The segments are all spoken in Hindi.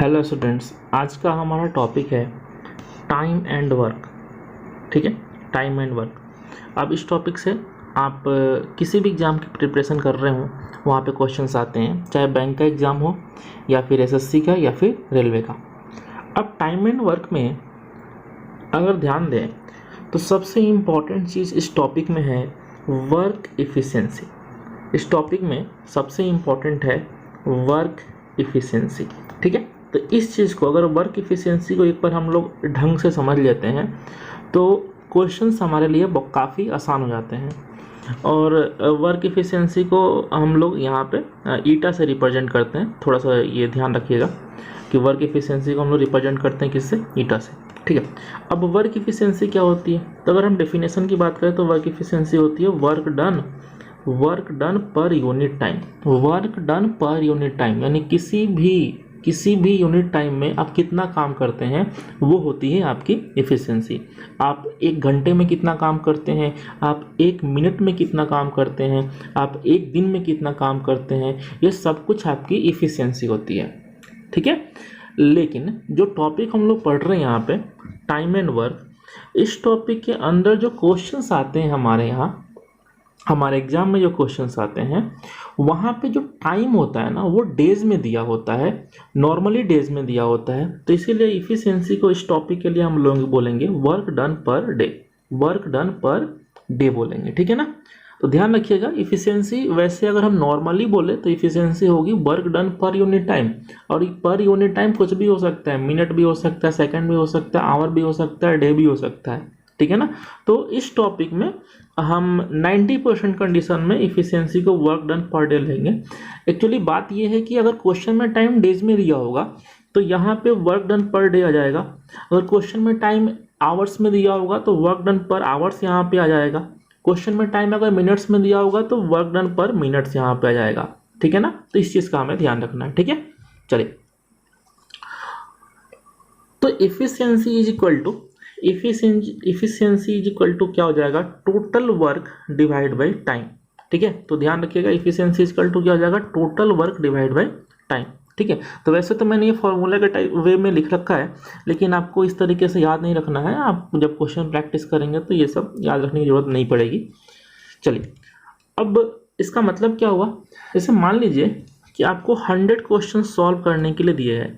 हेलो स्टूडेंट्स, आज का हमारा टॉपिक है टाइम एंड वर्क। ठीक है, टाइम एंड वर्क। अब इस टॉपिक से आप किसी भी एग्ज़ाम की प्रिपरेशन कर रहे हो, वहाँ पे क्वेश्चंस आते हैं, चाहे बैंक का एग्ज़ाम हो या फिर एसएससी का या फिर रेलवे का। अब टाइम एंड वर्क में अगर ध्यान दें तो सबसे इम्पॉर्टेंट चीज़ इस टॉपिक में है वर्क इफ़िशिएंसी। इस टॉपिक में सबसे इम्पॉर्टेंट है वर्क इफ़िशिएंसी। ठीक है, तो इस चीज़ को, अगर वर्क इफ़िशिएंसी को एक बार हम लोग ढंग से समझ लेते हैं तो क्वेश्चंस हमारे लिए काफ़ी आसान हो जाते हैं। और वर्क इफ़िशिएंसी को हम लोग यहाँ पे ईटा से रिप्रेजेंट करते हैं। थोड़ा सा ये ध्यान रखिएगा कि वर्क इफ़िशिएंसी को हम लोग रिप्रेजेंट करते हैं किससे? ईटा से। ठीक है, अब वर्क इफ़िशिएंसी क्या होती है? तो अगर हम डेफिनेशन की बात करें तो वर्क इफ़िशिएंसी होती है work done per unit time. Work done per unit time यानी किसी भी यूनिट टाइम में आप कितना काम करते हैं वो होती है आपकी इफ़िशिएंसी। आप एक घंटे में कितना काम करते हैं, आप एक मिनट में कितना काम करते हैं, आप एक दिन में कितना काम करते हैं, ये सब कुछ आपकी इफ़िशिएंसी होती है। ठीक है, लेकिन जो टॉपिक हम लोग पढ़ रहे हैं यहाँ पे टाइम एंड वर्क, इस टॉपिक के अंदर जो क्वेश्चंस आते हैं हमारे यहाँ, हमारे एग्जाम में जो क्वेश्चंस आते हैं वहाँ पे जो टाइम होता है ना वो डेज में दिया होता है, नॉर्मली डेज में दिया होता है। तो इसीलिए इफ़िशिएंसी को इस टॉपिक के लिए हम लोग बोलेंगे work done per day, work done per day बोलेंगे। ठीक है ना, तो ध्यान रखिएगा इफ़िशिएंसी वैसे अगर हम नॉर्मली बोले तो इफ़िशिएंसी होगी work done per unit time. और पर यूनिट टाइम कुछ भी हो सकता है, मिनट भी हो सकता है, सेकंड भी हो सकता है, आवर भी हो सकता है, डे भी हो सकता है। ठीक है ना, तो इस टॉपिक में हम 90% कंडीशन में इफ़िशिएंसी को वर्क डन पर डे लेंगे। एक्चुअली बात यह है कि अगर क्वेश्चन में टाइम डेज में दिया होगा तो यहाँ पे वर्क डन पर डे आ जाएगा। अगर क्वेश्चन में टाइम आवर्स में दिया होगा तो वर्क डन पर आवर्स यहाँ पे आ जाएगा। क्वेश्चन में टाइम अगर मिनट्स में दिया होगा तो वर्क डन पर मिनट्स यहाँ पे आ जाएगा। ठीक है ना, तो इस चीज़ का हमें ध्यान रखना है। ठीक है, चलिए, तो इफ़िशिएंसी इज इक्वल टू क्या हो जाएगा? Total work divide by time. ठीक है, तो ध्यान रखिएगा इफ़िशिएंसी इक्वल टू क्या हो जाएगा? Total work divide by time. ठीक है, तो वैसे तो मैंने ये फॉर्मूला के टाइप वे में लिख रखा है, लेकिन आपको इस तरीके से याद नहीं रखना है। आप जब क्वेश्चन प्रैक्टिस करेंगे तो ये सब याद रखने की जरूरत नहीं पड़ेगी। चलिए, अब इसका मतलब क्या हुआ? जैसे मान लीजिए कि आपको 100 क्वेश्चन सॉल्व करने के लिए दिए हैं।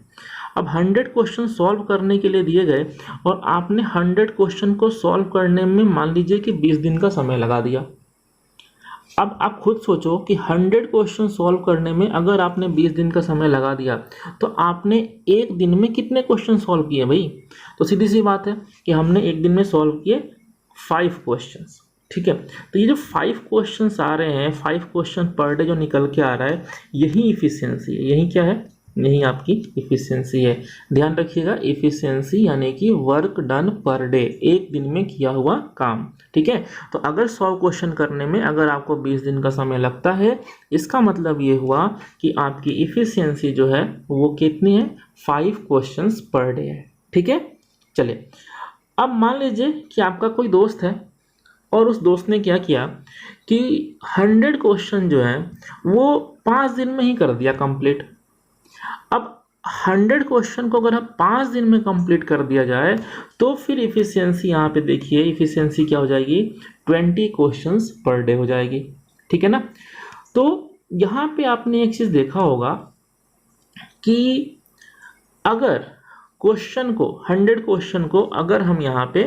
अब 100 क्वेश्चन सॉल्व करने के लिए दिए गए और आपने 100 क्वेश्चन को सॉल्व करने में मान लीजिए कि 20 दिन का समय लगा दिया। अब आप खुद सोचो कि 100 क्वेश्चन सॉल्व करने में अगर आपने 20 दिन का समय लगा दिया तो आपने एक दिन में कितने क्वेश्चन सॉल्व किए भाई? तो सीधी सी बात है कि हमने एक दिन में सॉल्व किए 5 क्वेश्चंस। ठीक है, तो ये जो 5 क्वेश्चंस आ रहे हैं, 5 क्वेश्चन पर डे जो निकल के आ रहा है, यही इफ़िशिएंसी है। यही क्या है? यही आपकी इफ़िशिएंसी है। ध्यान रखिएगा, इफ़िशिएंसी यानी कि वर्क डन पर डे, एक दिन में किया हुआ काम। ठीक है, तो अगर 100 क्वेश्चन करने में अगर आपको 20 दिन का समय लगता है, इसका मतलब ये हुआ कि आपकी इफ़िशिएंसी जो है वो कितनी है? 5 क्वेश्चंस पर डे है। ठीक है, चलिए, अब मान लीजिए कि आपका कोई दोस्त है और उस दोस्त ने क्या किया कि 100 क्वेश्चन जो है वो 5 दिन में ही कर दिया कंप्लीट। अब 100 क्वेश्चन को अगर आप 5 दिन में कंप्लीट कर दिया जाए तो फिर इफ़िशिएंसी यहाँ पे देखिए, इफ़िशिएंसी क्या हो जाएगी? 20 क्वेश्चंस पर डे हो जाएगी। ठीक है ना, तो यहाँ पे आपने एक चीज़ देखा होगा कि अगर क्वेश्चन को 100 क्वेश्चन को अगर हम यहाँ पे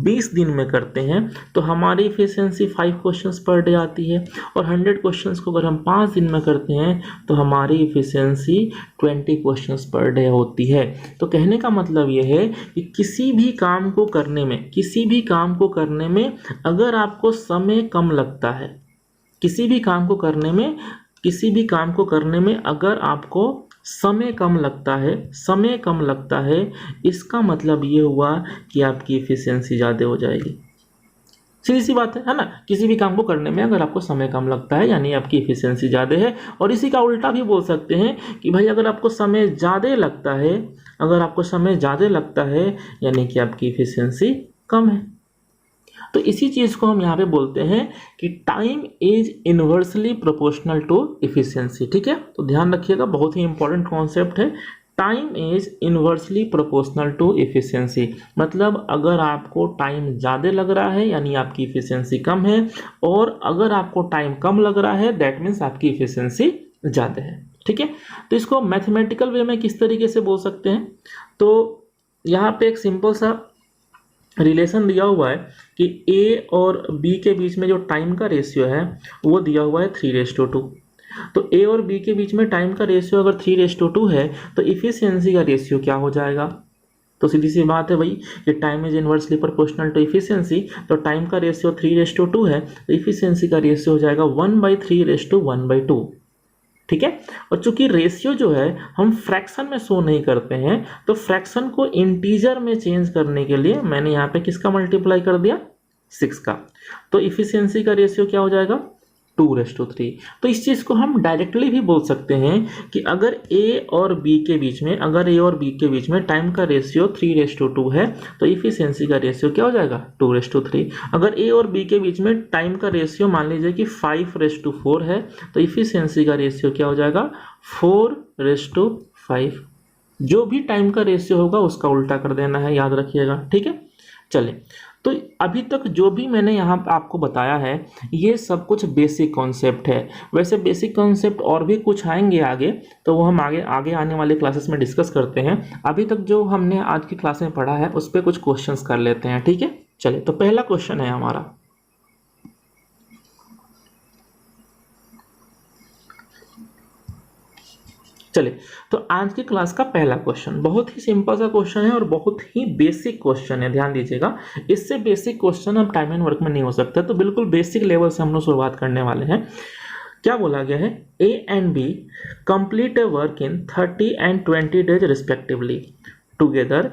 20 दिन में करते हैं तो हमारी इफ़िशिएंसी 5 क्वेश्चंस पर डे आती है। और 100 क्वेश्चंस को अगर हम 5 दिन में करते हैं तो हमारी इफ़िशिएंसी 20 क्वेश्चंस पर डे होती है। तो कहने का मतलब ये है कि किसी भी काम को करने में अगर आपको समय कम लगता है, किसी भी काम को करने में अगर आपको समय कम लगता है, इसका मतलब ये हुआ कि आपकी इफ़िशिएंसी ज़्यादा हो जाएगी। सीधी सी बात है ना, किसी भी काम को करने में अगर आपको समय कम लगता है यानी आपकी इफ़िशिएंसी ज़्यादा है। और इसी का उल्टा भी बोल सकते हैं कि भाई अगर आपको समय ज़्यादा लगता है यानी कि आपकी इफ़िशिएंसी कम है। तो इसी चीज़ को हम यहाँ पे बोलते हैं कि time is inversely proportional to efficiency. ठीक है, तो ध्यान रखिएगा, बहुत ही इंपॉर्टेंट कॉन्सेप्ट है time is inversely proportional to efficiency, मतलब अगर आपको टाइम ज़्यादा लग रहा है यानी आपकी इफिशियंसी कम है, और अगर आपको टाइम कम लग रहा है दैट मीन्स आपकी इफिशियंसी ज़्यादा है। ठीक है, तो इसको मैथमेटिकल वे में किस तरीके से बोल सकते हैं, तो यहाँ पे एक सिंपल सा रिलेशन दिया हुआ है कि ए और बी के बीच में जो टाइम का रेशियो है वो दिया हुआ है 3:2। तो ए और बी के बीच में टाइम का रेशियो अगर 3:2 है तो इफिशियंसी का रेशियो क्या हो जाएगा, तो सीधी सी बात है भाई कि time is inversely proportional to efficiency, तो टाइम का रेशियो 3:2 है तो इफिशियंसी का रेशियो हो जाएगा 1/3:1/2। ठीक है, और चूंकि रेशियो जो है हम फ्रैक्शन में शो नहीं करते हैं तो फ्रैक्शन को इंटीजर में चेंज करने के लिए मैंने यहाँ पे किसका मल्टीप्लाई कर दिया, 6 का, तो इफिशियंसी का रेशियो क्या हो जाएगा 2:3। तो इस चीज़ को हम डायरेक्टली भी बोल सकते हैं कि अगर ए और बी के बीच में टाइम का रेशियो 3:2 है तो इफिशियंसी का रेशियो क्या हो जाएगा 2:3। अगर ए और बी के बीच में टाइम का रेशियो मान लीजिए कि 5:4 है तो इफिशियंसी का रेशियो क्या हो जाएगा 4:5। जो भी टाइम का रेशियो होगा उसका उल्टा कर देना है, याद रखिएगा। ठीक है, चले, तो अभी तक जो भी मैंने यहाँ आपको बताया है ये सब कुछ बेसिक कॉन्सेप्ट है। वैसे बेसिक कॉन्सेप्ट और भी कुछ आएंगे आगे, तो वो हम आगे आने वाले क्लासेस में डिस्कस करते हैं। अभी तक जो हमने आज की क्लास में पढ़ा है उस पर कुछ क्वेश्चंस कर लेते हैं। ठीक है, चलिए, तो पहला क्वेश्चन है हमारा, चलिए, तो आज की क्लास का पहला क्वेश्चन बहुत ही सिंपल सा क्वेश्चन है और बहुत ही बेसिक क्वेश्चन है, ध्यान दीजिएगा। इससे बेसिक क्वेश्चन अब टाइम एंड वर्क में नहीं हो सकता, तो बिल्कुल बेसिक लेवल से हम लोग शुरुआत करने वाले हैं। क्या बोला गया है, A and B complete a work in 30 and 20 days respectively, together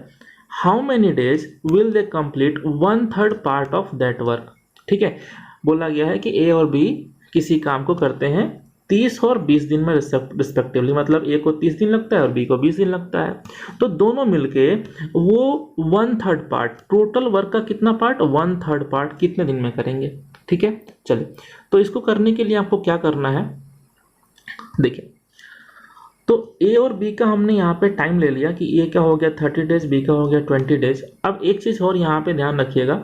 how many days will they complete 1/3 part of that work. ठीक है, बोला गया है कि ए और बी किसी काम को करते हैं 30 और 20 दिन में रिस्पेक्टिवली, मतलब ए को 30 दिन लगता है और बी को 20 दिन लगता है, तो दोनों मिलके वो 1/3 पार्ट, टोटल वर्क का कितना पार्ट 1/3 पार्ट कितने दिन में करेंगे। ठीक है, चलिए, तो इसको करने के लिए आपको क्या करना है, देखिए, तो ए और बी का हमने यहाँ पे टाइम ले लिया कि ए का हो गया 30 डेज, बी का हो गया 20 डेज। अब एक चीज़ और यहाँ पे ध्यान रखिएगा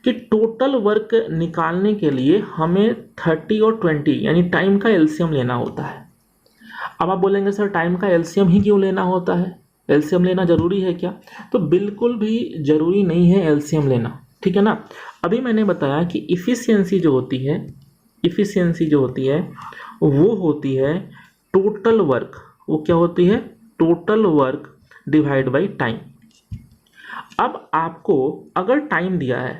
कि टोटल वर्क निकालने के लिए हमें 30 और 20 यानी टाइम का एलसीएम लेना होता है। अब आप बोलेंगे सर टाइम का एलसीएम ही क्यों लेना होता है, एलसीएम लेना जरूरी है क्या, तो बिल्कुल भी जरूरी नहीं है एलसीएम लेना। ठीक है ना, अभी मैंने बताया कि इफिशियंसी जो होती है वो होती है टोटल वर्क, वो क्या होती है total work divide by time. अब आपको अगर टाइम दिया है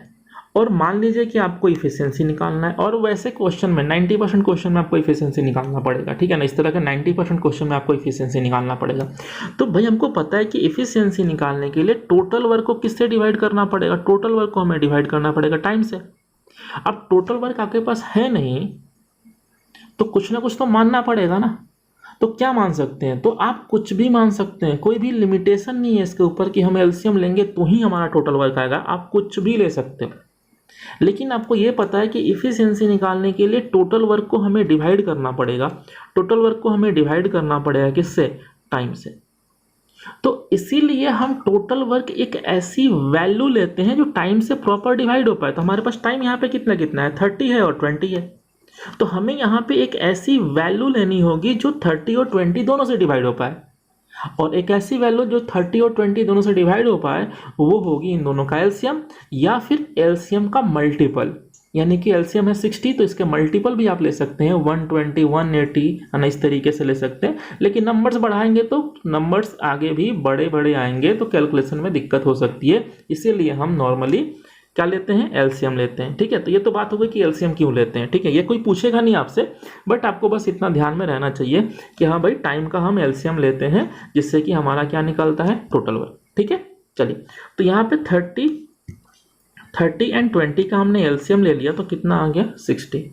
और मान लीजिए कि आपको इफिशियंसी निकालना है, और वैसे क्वेश्चन में 90% क्वेश्चन में आपको इफिशियंसी निकालना पड़ेगा। ठीक है ना, इस तरह का 90% क्वेश्चन में आपको इफिशियंसी निकालना पड़ेगा। तो भाई हमको पता है कि इफिशियंसी निकालने के लिए टोटल वर्क को किससे डिवाइड करना पड़ेगा, टोटल वर्क को हमें डिवाइड करना पड़ेगा टाइम से। अब टोटल वर्क आपके पास है नहीं तो कुछ ना कुछ तो मानना पड़ेगा ना, तो क्या मान सकते हैं, तो आप कुछ भी मान सकते हैं, कोई भी लिमिटेशन नहीं है इसके ऊपर कि हम एलसीएम लेंगे तो ही हमारा टोटल वर्क आएगा, आप कुछ भी ले सकते हो। लेकिन आपको ये पता है कि इफिशियंसी निकालने के लिए टोटल वर्क को हमें डिवाइड करना पड़ेगा, टोटल वर्क को हमें डिवाइड करना पड़ेगा किससे, टाइम से। तो इसीलिए हम टोटल वर्क एक ऐसी वैल्यू लेते हैं जो टाइम से प्रॉपर डिवाइड हो पाए। तो हमारे पास टाइम यहाँ पे कितना कितना है 30 है और 20 है, तो हमें यहाँ पे एक ऐसी वैल्यू लेनी होगी जो 30 और 20 दोनों से डिवाइड हो पाए, और एक ऐसी वैल्यू जो 30 और 20 दोनों से डिवाइड हो पाए वो होगी इन दोनों का एलसीएम या फिर एलसीएम का मल्टीपल। यानी कि एलसीएम है 60 तो इसके मल्टीपल भी आप ले सकते हैं 120, 180 ना, इस तरीके से ले सकते हैं। लेकिन नंबर्स बढ़ाएंगे तो नंबर्स आगे भी बड़े बड़े आएंगे तो कैलकुलेशन में दिक्कत हो सकती है, इसीलिए हम नॉर्मली क्या लेते हैं, एलसीएम लेते हैं। ठीक है, तो ये तो बात हो गई कि एलसीएम क्यों लेते हैं। ठीक है, ये कोई पूछेगा नहीं आपसे, बट आपको बस इतना ध्यान में रहना चाहिए कि हाँ भाई टाइम का हम एलसीएम लेते हैं जिससे कि हमारा क्या निकलता है टोटल वर्क। ठीक है, चलिए, तो यहाँ पे 30 एंड 20 का हमने एलसीएम ले लिया तो कितना आ गया 60।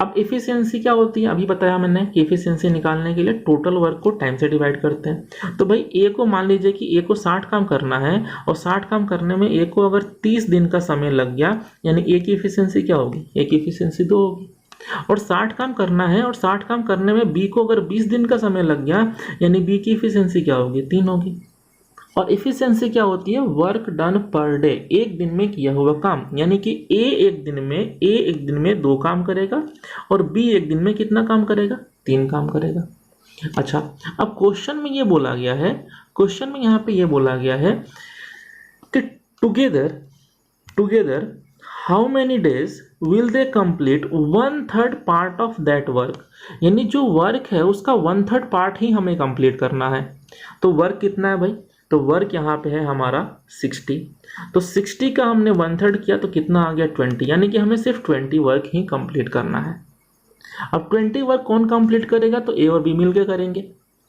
अब इफिशियंसी क्या होती है, अभी बताया मैंने कि इफिशियंसी निकालने के लिए टोटल वर्क को टाइम से डिवाइड करते हैं। तो भाई ए को मान लीजिए कि ए को 60 काम करना है और 60 काम करने में ए को अगर 30 दिन का समय लग गया, यानी ए की इफिशियंसी क्या होगी, ए की इफिशियंसी 2 होगी। और 60 काम करना है, और 60 काम करने में बी को अगर 20 दिन का समय लग गया, यानी बी की इफिशियंसी क्या होगी, 3 होगी। और इफिशियंसी क्या होती है, वर्क डन पर डे, एक दिन में किया हुआ काम, यानी कि ए एक दिन में 2 काम करेगा और बी एक दिन में कितना काम करेगा, 3 काम करेगा। अच्छा, अब क्वेश्चन में ये बोला गया है, क्वेश्चन में यहाँ पे ये बोला गया है कि together how many days will they complete 1/3 part of that work, यानी जो वर्क है उसका 1/3 पार्ट ही हमें कंप्लीट करना है। तो वर्क कितना है भाई, तो वर्क यहाँ पे है हमारा 60, तो 60 का हमने 1/3 किया तो कितना आ गया 20, यानी कि हमें सिर्फ 20 वर्क ही कंप्लीट करना है। अब 20 वर्क कौन कंप्लीट करेगा, तो ए और बी मिलकर करेंगे।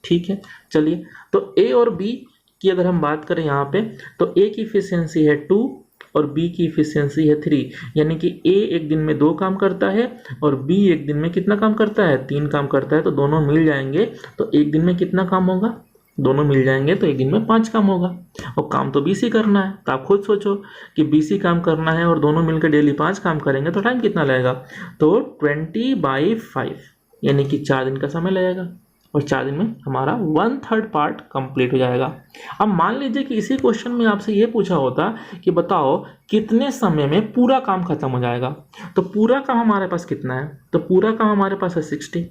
ठीक है, चलिए, तो ए और बी की अगर हम बात करें यहाँ पे, तो ए की इफिशियंसी है 2 और बी की इफिशियंसी है 3, यानी कि ए एक दिन में 2 काम करता है और बी एक दिन में कितना काम करता है, 3 काम करता है। तो दोनों मिल जाएंगे तो एक दिन में कितना काम होगा, दोनों मिल जाएंगे तो एक दिन में 5 काम होगा। और काम तो बीसी करना है, तो आप खुद सोचो कि बीसी काम करना है और दोनों मिलकर डेली 5 काम करेंगे तो टाइम कितना लगेगा, तो 20/5, यानी कि 4 दिन का समय लगेगा और 4 दिन में हमारा 1/3 पार्ट कंप्लीट हो जाएगा। अब मान लीजिए कि इसी क्वेश्चन में आपसे ये पूछा होता कि बताओ कितने समय में पूरा काम खत्म हो जाएगा, तो पूरा काम हमारे पास कितना है, तो पूरा काम हमारे पास है 60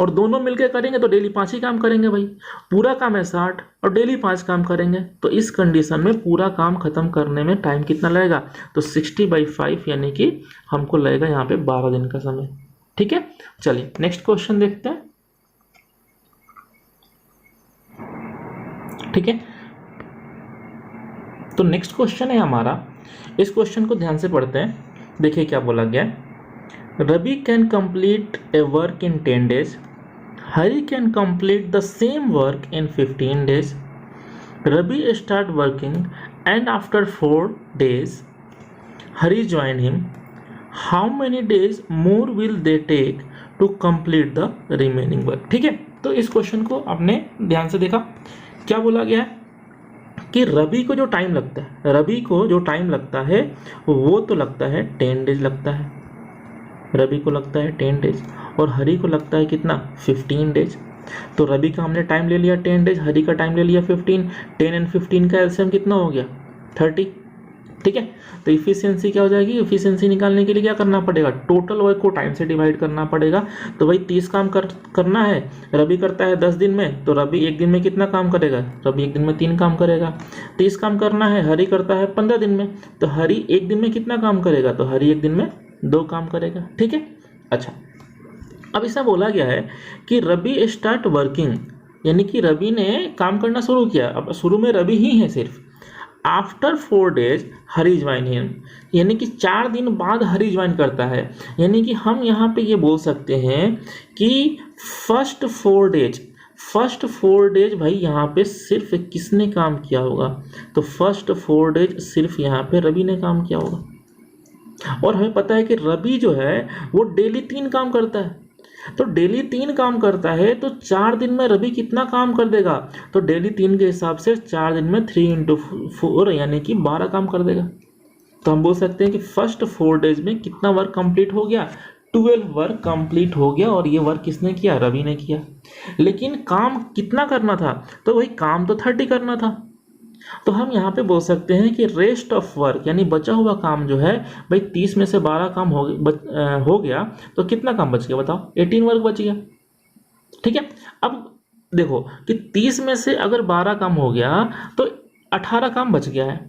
और दोनों मिलकर करेंगे तो डेली 5 ही काम करेंगे भाई। पूरा काम है 60 और डेली 5 काम करेंगे, तो इस कंडीशन में पूरा काम खत्म करने में टाइम कितना लगेगा, तो 60/5, यानी कि हमको लगेगा यहाँ पे 12 दिन का समय। ठीक है, चलिए नेक्स्ट क्वेश्चन देखते हैं। ठीक है, तो नेक्स्ट क्वेश्चन है हमारा, इस क्वेश्चन को ध्यान से पढ़ते हैं। देखिए क्या बोला गया है, Ravi can complete a work in 10 days, Hari can complete the same work in 15 days, Ravi start working and after 4 days Hari join him, how many days more will they take to complete the remaining work. ठीक है, तो इस क्वेश्चन को आपने ध्यान से देखा, क्या बोला गया है कि रवि को जो टाइम लगता है, रवि को जो टाइम लगता है वो तो लगता है 10 days लगता है, रवि को लगता है 10 days और हरी को लगता है कितना, 15 days। तो रवि का हमने टाइम ले लिया 10 days, हरी का टाइम ले लिया 15, 10 और 15 का एलसीएम कितना हो गया, 30। ठीक है, तो इफिशियंसी क्या हो जाएगी, इफिशियंसी निकालने के लिए क्या करना पड़ेगा, टोटल वर्क को टाइम से डिवाइड करना पड़ेगा। तो भाई 30 काम करना है, रवि करता है 10 दिन में, तो रवि एक दिन में कितना काम करेगा, रवि एक दिन में 3 काम करेगा। 30 काम करना है, हरी करता है 15 दिन में, तो हरी एक दिन में कितना काम करेगा, तो हरी एक दिन में 2 काम करेगा। ठीक है, अच्छा, अब इसमें बोला गया है कि रवि स्टार्ट वर्किंग, यानी कि रवि ने काम करना शुरू किया, अब शुरू में रवि ही है सिर्फ। After 4 days Hari join him, यानी कि 4 दिन बाद हरी ज्वाइन करता है, यानी कि हम यहाँ पे ये बोल सकते हैं कि फर्स्ट 4 days भाई यहाँ पे सिर्फ किसने काम किया होगा, तो फर्स्ट 4 days सिर्फ यहाँ पे रवि ने काम किया होगा। और हमें पता है कि रवि जो है वो डेली 3 काम करता है, तो डेली 3 काम करता है तो 4 दिन में रवि कितना काम कर देगा, तो डेली 3 के हिसाब से 4 दिन में 3 × 4 यानी कि 12 काम कर देगा। तो हम बोल सकते हैं कि फर्स्ट 4 days में कितना वर्क कंप्लीट हो गया, 12 वर्क कंप्लीट हो गया, और ये वर्क किसने किया, रवि ने किया। लेकिन काम कितना करना था, तो वही काम तो 30 करना था। तो हम यहाँ पे बोल सकते हैं कि रेस्ट ऑफ वर्क, यानी बचा हुआ काम जो है भाई 30 में से 12 काम हो गया, तो कितना काम बच गया बताओ, 18 वर्क बच गया। ठीक है, अब देखो कि 30 में से अगर 12 काम हो गया तो 18 काम बच गया है।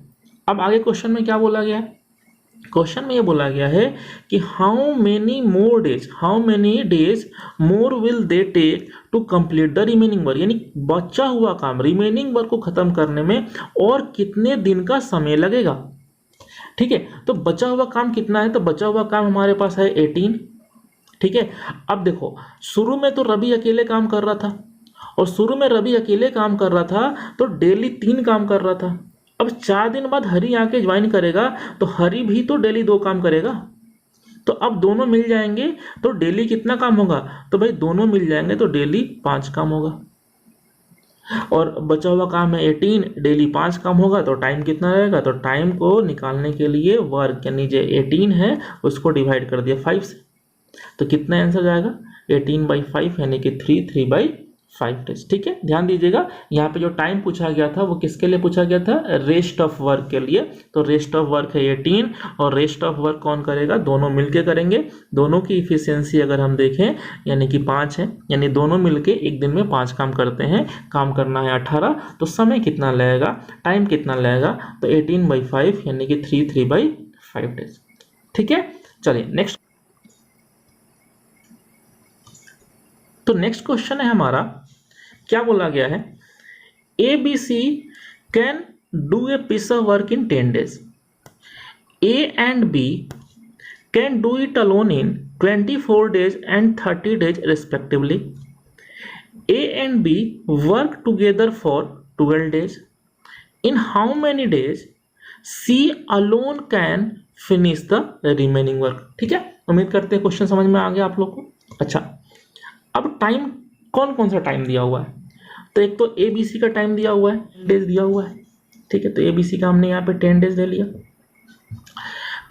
अब आगे क्वेश्चन में क्या बोला गया है, क्वेश्चन में ये बोला गया है कि how many days more will they take to complete the remaining work, यानी बचा हुआ काम, रिमेनिंग वर्क को खत्म करने में और कितने दिन का समय लगेगा। ठीक है, तो बचा हुआ काम कितना है, तो बचा हुआ काम हमारे पास है 18। ठीक है, अब देखो शुरू में तो रवि अकेले काम कर रहा था, और शुरू में रवि अकेले काम कर रहा था तो डेली 3 काम कर रहा था। अब 4 दिन बाद हरी आके ज्वाइन करेगा तो हरी भी तो डेली 2 काम करेगा, तो अब दोनों मिल जाएंगे तो डेली कितना काम होगा, तो भाई दोनों मिल जाएंगे तो डेली 5 काम होगा। और बचा हुआ काम है 18, डेली 5 काम होगा तो टाइम कितना रहेगा, तो टाइम को निकालने के लिए वर्क यानी जो 18 है उसको डिवाइड कर दिया 5 से। तो कितना आंसर जाएगा 18/5 यानी कि 3/5 डेज। ठीक है, ध्यान दीजिएगा यहाँ पे जो टाइम पूछा गया था वो किसके लिए पूछा गया था, रेस्ट ऑफ वर्क के लिए। तो रेस्ट ऑफ वर्क है 18 और रेस्ट ऑफ वर्क कौन करेगा, दोनों मिलके करेंगे। दोनों की इफिशियंसी अगर हम देखें यानी कि 5 है, यानी दोनों मिलके एक दिन में 5 काम करते हैं। काम करना है 18, तो समय कितना लगेगा, टाइम कितना लगेगा, तो 18/5 यानी कि 3/5 डेज। ठीक है, चलिए नेक्स्ट। तो नेक्स्ट क्वेश्चन है हमारा, क्या बोला गया है, A B C can do a piece of work in 10 days। A and B can do it alone in 24 days and 30 days respectively। A and B work together for 12 days। In how many days C alone can finish the remaining work। ठीक है, उम्मीद करते हैं क्वेश्चन समझ में आ गया आप लोग को। अच्छा, अब टाइम कौन कौन सा टाइम दिया हुआ है, तो एक तो ए बी सी का टाइम दिया हुआ है, डेज दिया हुआ है। ठीक है, तो ए बी सी का हमने यहाँ पे 10 days ले लिया।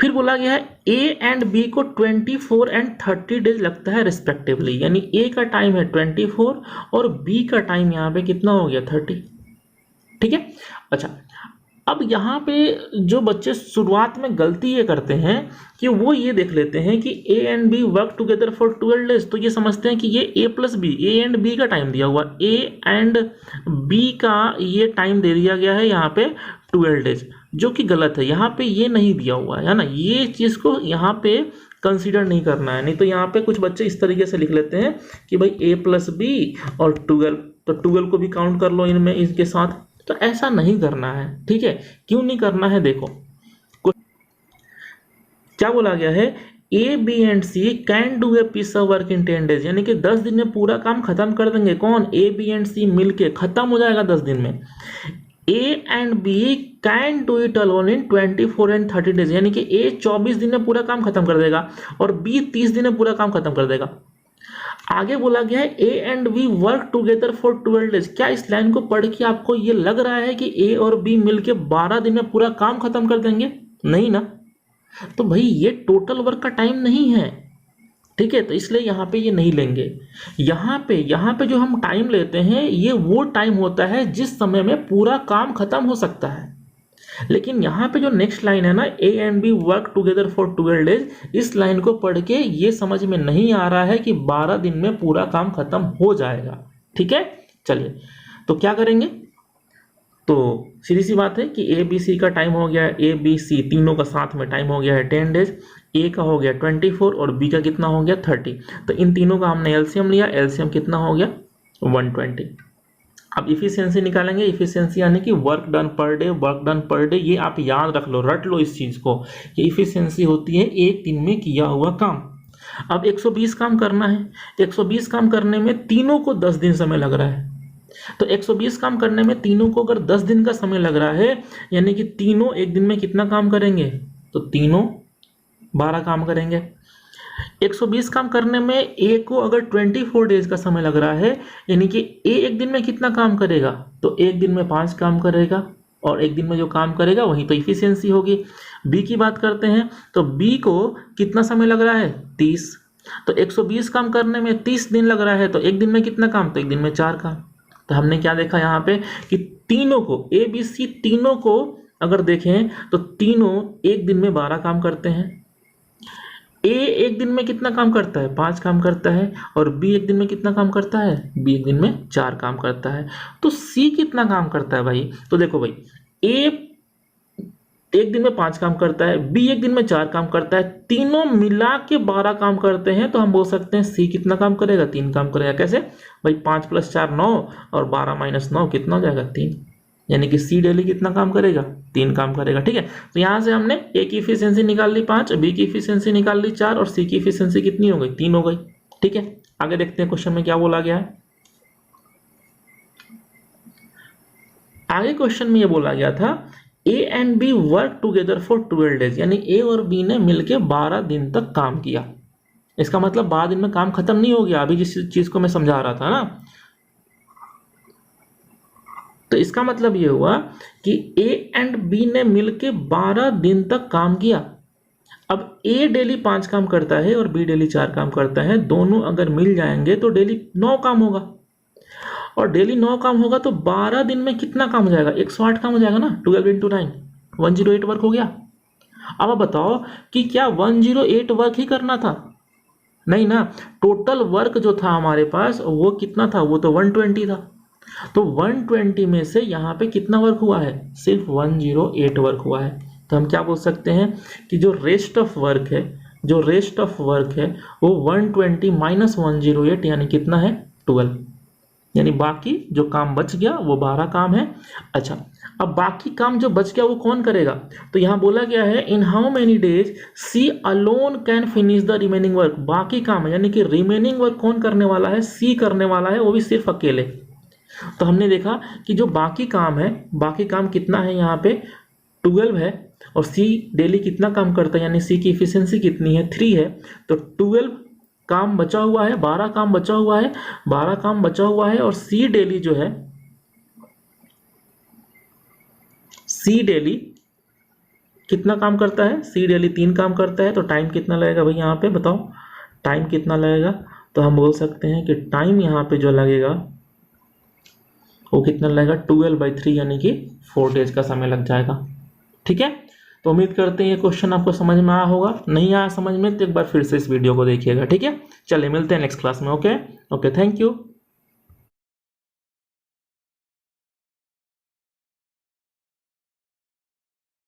फिर बोला गया है ए एंड बी को 24 and 30 days लगता है रिस्पेक्टिवली, यानी ए का टाइम है 24 और बी का टाइम यहाँ पे कितना हो गया 30। ठीक है, अच्छा, अब यहाँ पे जो बच्चे शुरुआत में गलती ये करते हैं कि वो ये देख लेते हैं कि A and B work together for 12 days, तो ये समझते हैं कि ये A plus B, A and B का टाइम दिया हुआ, ए एंड बी का ये टाइम दे दिया गया है यहाँ पे 12 days, जो कि गलत है। यहाँ पे ये नहीं दिया हुआ है ना, ये चीज़ को यहाँ पे कंसीडर नहीं करना है। नहीं तो यहाँ पे कुछ बच्चे इस तरीके से लिख लेते हैं कि भाई ए प्लस बी और 12, तो 12 को भी काउंट कर लो इनमें, इसके साथ। तो ऐसा नहीं करना है। ठीक है, क्यों नहीं करना है, देखो क्या बोला गया है, A B and C can do a piece of work in 10 days, यानी कि 10 दिन में पूरा काम खत्म कर देंगे। कौन, ए बी एंड सी मिलके खत्म हो जाएगा 10 दिन में। A and B can do it alone in 24 and 30 days, यानी कि ए 24 दिन में पूरा काम खत्म कर देगा और बी 30 दिन में पूरा काम खत्म कर देगा। आगे बोला गया है A and B work together for 12 days। क्या इस लाइन को पढ़ के आपको ये लग रहा है कि ए और बी मिलके 12 दिन में पूरा काम खत्म कर देंगे? नहीं ना, तो भाई ये टोटल वर्क का टाइम नहीं है। ठीक है, तो इसलिए यहाँ पे ये नहीं लेंगे। यहाँ पे जो हम टाइम लेते हैं ये वो टाइम होता है जिस समय में पूरा काम खत्म हो सकता है। लेकिन यहाँ पे जो नेक्स्ट लाइन है ना, A and B work together for 12 days, इस लाइन को पढ़ के ये समझ में नहीं आ रहा है कि 12 दिन में पूरा काम खत्म हो जाएगा। ठीक है, चलिए तो क्या करेंगे, तो सीधी सी बात है कि ए बी सी का टाइम हो गया है, ए बी सी तीनों का साथ में टाइम हो गया है 10 days। ए का हो गया 24 और बी का कितना हो गया 30। तो इन तीनों का हमने एलसीएम लिया, एलसीएम कितना हो गया 120। अब इफिशियंसी निकालेंगे, इफिशियंसी यानी कि work done per day, work done per day, ये आप याद रख लो, रट लो इस चीज़ को कि इफिशियंसी होती है एक दिन में किया हुआ काम। अब 120 काम करना है, 120 काम करने में तीनों को 10 दिन समय लग रहा है। तो 120 काम करने में तीनों को अगर 10 दिन का समय लग रहा है, यानी कि तीनों एक दिन में कितना काम करेंगे, तो तीनों 12 काम करेंगे। 120 काम करने में ए को अगर 24 डेज का समय लग रहा है, यानी कि ए एक दिन में कितना काम करेगा, तो एक दिन में 5 काम करेगा और एक दिन में जो काम करेगा वही तो इफिशियंसी होगी। बी की बात करते हैं तो बी को कितना समय लग रहा है 30। तो 120 काम करने में 30 दिन लग रहा है, तो एक दिन में कितना काम, तो एक दिन में 4 काम। तो हमने क्या देखा यहाँ पे कि तीनों को, ए बी सी तीनों को अगर देखें तो तीनों एक दिन में 12 काम करते हैं। ए एक दिन में कितना काम करता है, 5 काम करता है, और बी एक दिन में कितना काम करता है, बी एक दिन में 4 काम करता है। तो सी कितना काम करता है भाई, तो देखो भाई ए एक दिन में 5 काम करता है, बी एक दिन में 4 काम करता है, तीनों मिला के 12 काम करते हैं। तो हम बोल सकते हैं सी कितना काम करेगा, 3 काम करेगा। कैसे भाई, 5 + 4 9 और 12 - 9 कितना हो जाएगा 3, यानी कि सी डेली कितना काम करेगा, 3 काम करेगा। ठीक है, तो यहाँ से हमने ए की इफिशियंसी निकाल ली 5, बी की इफिशियंसी निकाल ली 4 और सी की इफिशियंसी कितनी हो गई, 3 हो गई। ठीक है, आगे देखते हैं क्वेश्चन में क्या बोला गया है। आगे क्वेश्चन में ये बोला गया था A and B work together for 12 days, यानी ए और बी ने मिलकर 12 दिन तक काम किया। इसका मतलब 12 दिन में काम खत्म नहीं हो गया, अभी जिस चीज को मैं समझा रहा था ना, तो इसका मतलब ये हुआ कि ए एंड बी ने मिलके 12 दिन तक काम किया। अब ए डेली 5 काम करता है और बी डेली 4 काम करता है, दोनों अगर मिल जाएंगे तो डेली 9 काम होगा, और डेली 9 काम होगा तो 12 दिन में कितना काम हो जाएगा, 108 काम हो जाएगा ना, 12 इंटू 9 108 वर्क हो गया। अब आप बताओ कि क्या 108 वर्क ही करना था, नहीं ना, टोटल वर्क जो था हमारे पास वो कितना था, वो तो 120 था। तो 120 में से यहाँ पे कितना वर्क हुआ है, सिर्फ 108 वर्क हुआ है। तो हम क्या बोल सकते हैं कि जो रेस्ट ऑफ वर्क है, जो रेस्ट ऑफ वर्क है वो 120 माइनस 108 यानी कितना है, 12, यानी बाकी जो काम बच गया वो 12 काम है। अच्छा, अब बाकी काम जो बच गया वो कौन करेगा, तो यहाँ बोला गया है in how many days C alone can finish the remaining work, बाकी काम है यानी कि रिमेनिंग वर्क कौन करने वाला है, सी करने वाला है, वो भी सिर्फ अकेले। तो हमने देखा कि जो बाकी काम है, बाकी काम कितना है यहाँ पे 12 है, और सी डेली कितना काम करता है यानी सी की इफिशियंसी कितनी है 3 है, तो 12 काम बचा हुआ है, 12 काम बचा हुआ है, 12 काम बचा हुआ है, और सी डेली जो है, सी डेली कितना काम करता है, सी डेली 3 काम करता है, तो टाइम कितना लगेगा भाई यहाँ पे बताओ, टाइम कितना लगेगा, तो हम बोल सकते हैं कि टाइम यहाँ पे जो लगेगा वो कितना लगेगा 12/3 यानी कि 4 डेज का समय लग जाएगा। ठीक है, तो उम्मीद करते हैं ये क्वेश्चन आपको समझ में आया होगा, नहीं आया समझ में तो एक बार फिर से इस वीडियो को देखिएगा। ठीक है, चलिए मिलते हैं नेक्स्ट क्लास में। Okay, thank you.